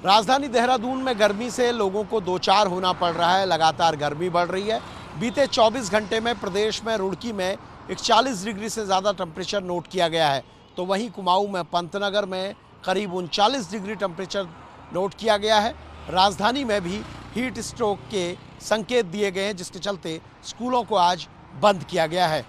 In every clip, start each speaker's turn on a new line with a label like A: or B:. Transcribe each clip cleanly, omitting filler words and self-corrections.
A: राजधानी देहरादून में गर्मी से लोगों को दो चार होना पड़ रहा है। लगातार गर्मी बढ़ रही है। बीते 24 घंटे में प्रदेश में रुड़की में 41 डिग्री से ज़्यादा टेम्परेचर नोट किया गया है, तो वहीं कुमाऊं में पंतनगर में करीब 39 डिग्री टेम्परेचर नोट किया गया है। राजधानी में भी हीट स्ट्रोक के संकेत दिए गए हैं, जिसके चलते स्कूलों को आज बंद किया गया है।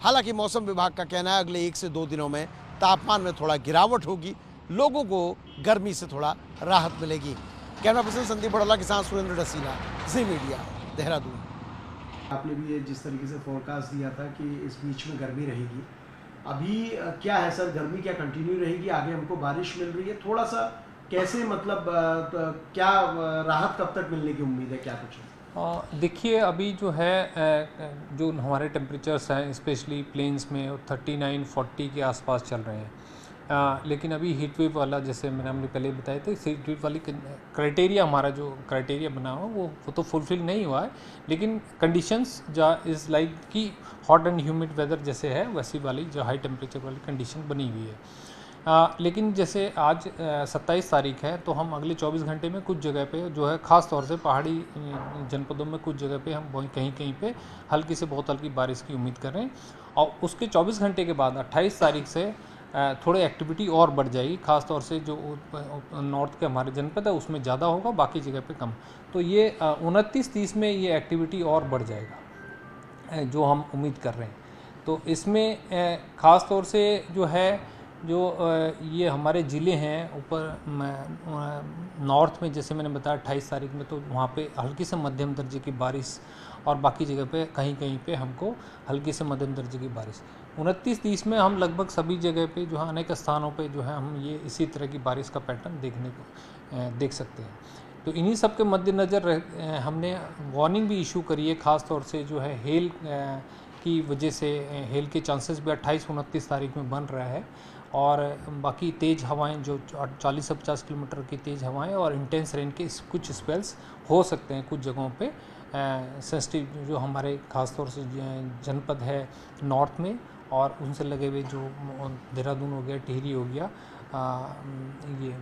A: हालांकि मौसम विभाग का कहना है अगले 1 से 2 दिनों में तापमान में थोड़ा गिरावट होगी, लोगों को गर्मी से थोड़ा राहत मिलेगी। कैमरा पर्सन संदीप बड़ौला के साथ सुरेंद्र डसीला, जी मीडिया, देहरादून।
B: आपने भी ये जिस तरीके से फोरकास्ट दिया था कि इस बीच में गर्मी रहेगी, अभी क्या है सर, गर्मी क्या कंटिन्यू रहेगी? आगे हमको बारिश मिल रही है, थोड़ा सा कैसे, मतलब क्या राहत कब तक मिलने की उम्मीद है, क्या कुछ?
C: देखिए, अभी जो है जो हमारे टेम्परेचर्स हैं स्पेशली प्लेन्स में 39-40 के आसपास चल रहे हैं। लेकिन अभी हीट वेव वाला, जैसे मैंने हमने पहले बताया था, हीट वेव वाली क्राइटेरिया, हमारा जो क्राइटेरिया बना हुआ वो तो फुलफिल नहीं हुआ है, लेकिन कंडीशंस जो इज़ लाइक कि हॉट एंड ह्यूमिड वेदर जैसे है वैसी वाली जो हाई टेम्परेचर वाली कंडीशन बनी हुई है। लेकिन जैसे आज 27 तारीख है, तो हम अगले 24 घंटे में कुछ जगह पे जो है, ख़ास तौर से पहाड़ी जनपदों में कुछ जगह पे हम कहीं कहीं पे हल्की से बहुत हल्की बारिश की उम्मीद कर रहे हैं। और उसके 24 घंटे के बाद 28 तारीख से थोड़ी एक्टिविटी और बढ़ जाएगी। ख़ास तौर से जो नॉर्थ के हमारे जनपद है उसमें ज़्यादा होगा, बाकी जगह पे कम। तो ये 29-30 में ये एक्टिविटी और बढ़ जाएगा जो हम उम्मीद कर रहे हैं। तो इसमें ख़ास तौर से जो है, जो ये हमारे ज़िले हैं ऊपर नॉर्थ में, जैसे मैंने बताया 28 तारीख में, तो वहाँ पे हल्की से मध्यम दर्जे की बारिश, और बाकी जगह पे कहीं कहीं पे हमको हल्की से मध्यम दर्जे की बारिश। 29-30 में हम लगभग सभी जगह पे जो है, अनेक स्थानों पे जो है, हम ये इसी तरह की बारिश का पैटर्न देख सकते हैं। तो इन्हीं सब के मद्देनज़र हमने वार्निंग भी इशू करी है, ख़ास तौर से जो है हेल की वजह से हेल के चांसेस भी 28-29 तारीख में बन रहा है। और बाकी तेज़ हवाएं, जो 40 से 50 किलोमीटर की तेज़ हवाएं और इंटेंस रेन के कुछ स्पेल्स हो सकते हैं कुछ जगहों पे। सेंसिटिव जो हमारे ख़ास तौर से जनपद है नॉर्थ में, और उनसे लगे हुए जो देहरादून हो गया, टिहरी हो गया, ये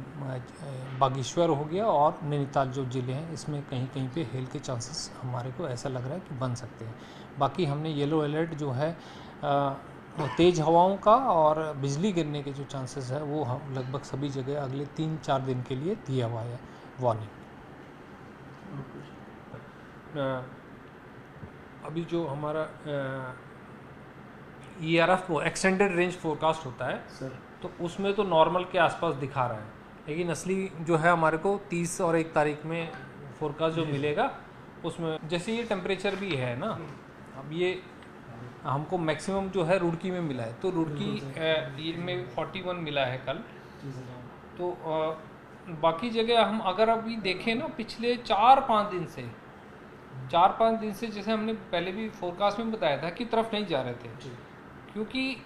C: बागेश्वर हो गया, और नैनीताल जो ज़िले हैं, इसमें कहीं कहीं पे हेल के चांसेस हमारे को ऐसा लग रहा है कि बन सकते हैं। बाकी हमने येलो अलर्ट जो है तेज़ हवाओं का और बिजली गिरने के जो चांसेस है, वो हम लगभग सभी जगह अगले 3-4 दिन के लिए दिया हुआ है वार्निंग। अभी जो हमारा ERF वो एक्सटेंडेड रेंज फोरकास्ट होता है
B: सर,
C: तो उसमें तो नॉर्मल के आसपास दिखा रहा है, लेकिन असली जो है हमारे को 30 और 1 तारीख में फोरकास्ट जो मिलेगा, उसमें जैसे ये टेम्परेचर भी है ना, अब ये हमको मैक्सिमम जो है रुड़की में मिला है, तो रुड़की ये में 41 मिला है कल। तो बाकी जगह हम अगर अभी देखें ना, पिछले 4-5 दिन से जैसे हमने पहले भी फोरकास्ट में बताया था कि तरफ नहीं जा रहे थे, क्योंकि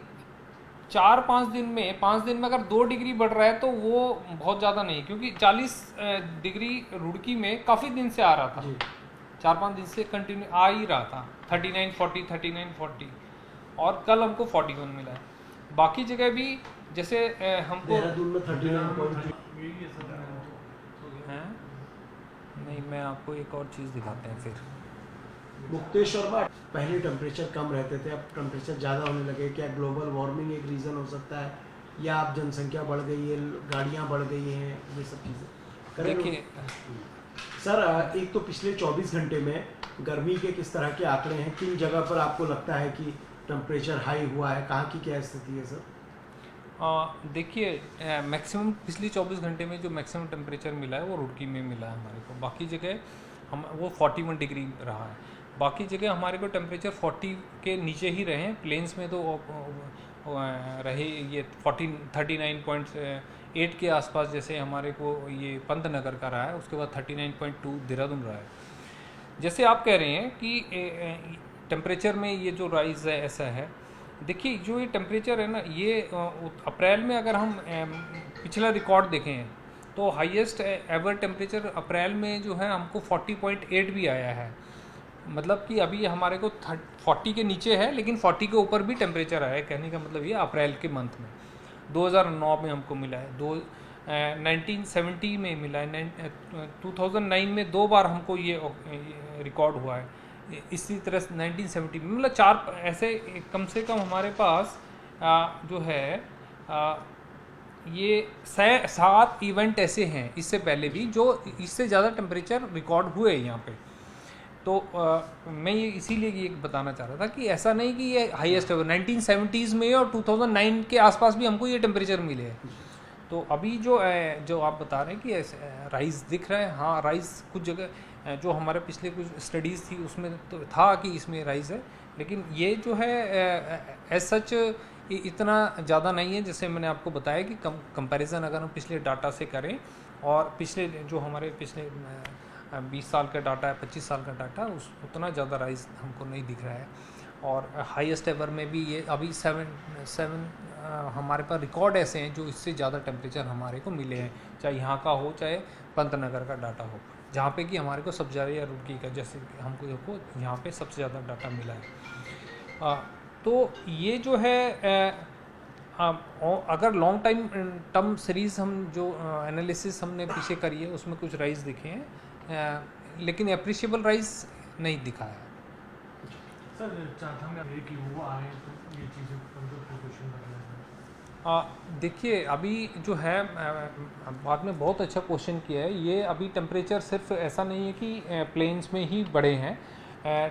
C: 4-5 दिन में 5 दिन में अगर 2 डिग्री बढ़ रहा है तो वो बहुत ज़्यादा नहीं, क्योंकि 40 डिग्री रुड़की में काफ़ी दिन से आ रहा था, 4-5 दिन से कंटिन्यू आ ही रहा था, 39-40, और कल हमको 41 मिला है। बाकी जगह भी जैसे हमको
B: देहरादून में 39
C: हैं, नहीं, मैं आपको एक और चीज़ दिखाते हैं फिर।
B: मुक्तेश्वर में पहले टेम्परेचर कम रहते थे, अब टेम्परेचर ज़्यादा होने लगे। क्या ग्लोबल वार्मिंग एक रीज़न हो सकता है, या अब जनसंख्या बढ़ गई है, गाड़ियाँ बढ़ गई हैं, ये सब चीज़ें?
C: देखिए
B: सर, एक तो पिछले 24 घंटे में गर्मी के किस तरह के आंकड़े हैं, किन जगह पर आपको लगता है कि टेम्परेचर हाई हुआ है, कहाँ की क्या स्थिति है सर?
C: देखिए, मैक्सिमम पिछली 24 घंटे में जो मैक्सिमम टेम्परेचर मिला है वो रुड़की में मिला है हमारे को। बाकी जगह हम वो 41 डिग्री रहा है। बाकी जगह हमारे को टेम्परेचर 40 के नीचे ही रहे हैं। प्लेन्स में तो रहे ये 39.8 के आसपास, जैसे हमारे को ये पंतनगर का रहा है, उसके बाद 39.2 देहरादून रहा है। जैसे आप कह रहे हैं कि टेम्परेचर में ये जो राइज़ है ऐसा है, देखिए जो ये टेम्परेचर है ना, ये अप्रैल में अगर हम पिछला रिकॉर्ड देखें तो हाईएस्ट एवर टेम्परेचर अप्रैल में जो है हमको 40.8 भी आया है। मतलब कि अभी हमारे को 40 के नीचे है, लेकिन 40 के ऊपर भी टेम्परेचर आया है। कहने का मतलब ये अप्रैल के मंथ में 2009 में हमको मिला है। 1970 में मिला है, 2009 में 2 बार हमको ये रिकॉर्ड हुआ है। इसी तरह से 1970 में मतलब 4 ऐसे कम से कम हमारे पास जो है ये 7 इवेंट ऐसे हैं इससे पहले भी जो इससे ज़्यादा टेम्परेचर रिकॉर्ड हुए यहाँ पे। तो मैं ये इसीलिए ये बताना चाह रहा था कि ऐसा नहीं कि ये हाईएस्ट है, 1970s में और 2009 के आसपास भी हमको ये टेम्परेचर मिले हैं। तो अभी जो आप बता रहे हैं कि राइज दिख रहा है, हाँ राइज कुछ जगह जो हमारे पिछले कुछ स्टडीज़ थी उसमें तो था कि इसमें राइज है, लेकिन ये जो है एज सच इतना ज़्यादा नहीं है। जैसे मैंने आपको बताया कि कंपैरिजन अगर हम पिछले डाटा से करें और पिछले जो हमारे पिछले 20 साल का डाटा है, 25 साल का डाटा, उतना ज़्यादा राइज हमको नहीं दिख रहा है। और हाईएस्ट एवर में भी ये अभी 7 हमारे पास रिकॉर्ड ऐसे हैं जो इससे ज़्यादा टेम्परेचर हमारे को मिले हैं, चाहे यहाँ का हो चाहे पंतनगर का डाटा हो, जहाँ पे कि हमारे को सबसे ज़्यादा या रुड़की का जैसे हमको यहाँ पे सबसे ज़्यादा डाटा मिला है। तो ये जो है अगर लॉन्ग टाइम टर्म सीरीज़ हम जो एनालिसिस हमने पीछे करी है उसमें कुछ राइज दिखे हैं, लेकिन अप्रिशिएबल राइज नहीं दिखा है।
D: सर चाहता हूँ कि वो आ रहे हैं तो ये चीज़ें क्वेश्चन कर रहे हैं।
C: देखिए अभी जो है बाद में बहुत अच्छा क्वेश्चन किया है। ये अभी टेम्परेचर सिर्फ ऐसा नहीं है कि प्लेन्स में ही बढ़े हैं,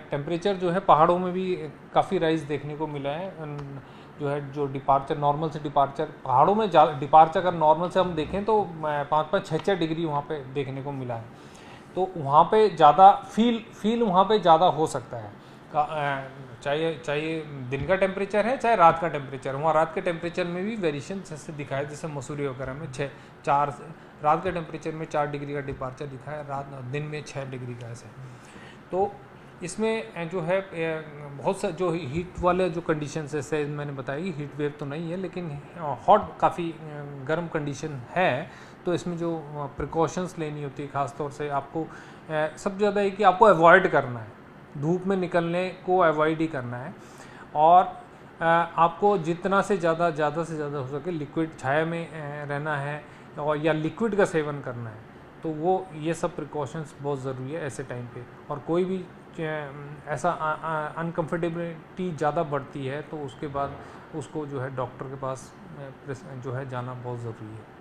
C: टेम्परेचर जो है पहाड़ों में भी काफ़ी राइज देखने को मिला है। जो है जो डिपार्चर नॉर्मल से डिपार्चर पहाड़ों में डिपार्चर अगर नॉर्मल से हम देखें तो 5-5, 6-6 डिग्री वहाँ पे देखने को मिला है। तो वहाँ पे ज़्यादा फील वहाँ पे ज़्यादा हो सकता है, चाहे दिन का टेम्परेचर है चाहे रात का टेम्परेचर। वहाँ रात के टेम्परेचर में भी वेरिएशन जैसे दिखा है, जैसे मसूरी वगैरह में 4 रात के टेम्परेचर में 4 डिग्री का डिपार्चर दिखा है, दिन में 6 डिग्री का ऐसे। तो इसमें जो है बहुत सा जो हीट वाले जो कंडीशन जैसे मैंने बताया कि हीट वेव तो नहीं है लेकिन हॉट काफ़ी गर्म कंडीशन है। तो इसमें जो प्रिकॉशंस लेनी होती है ख़ास तौर से आपको सबसे ज़्यादा है कि आपको अवॉइड करना है, धूप में निकलने को अवॉइड ही करना है। और आपको जितना से ज़्यादा हो सके लिक्विड छाया में रहना है और या लिक्विड का सेवन करना है। तो वो ये सब प्रिकॉशंस बहुत ज़रूरी है ऐसे टाइम पे। और कोई भी ऐसा अनकम्फर्टेबिलिटी ज़्यादा बढ़ती है तो उसके बाद उसको जो है डॉक्टर के पास जो है जाना बहुत ज़रूरी है।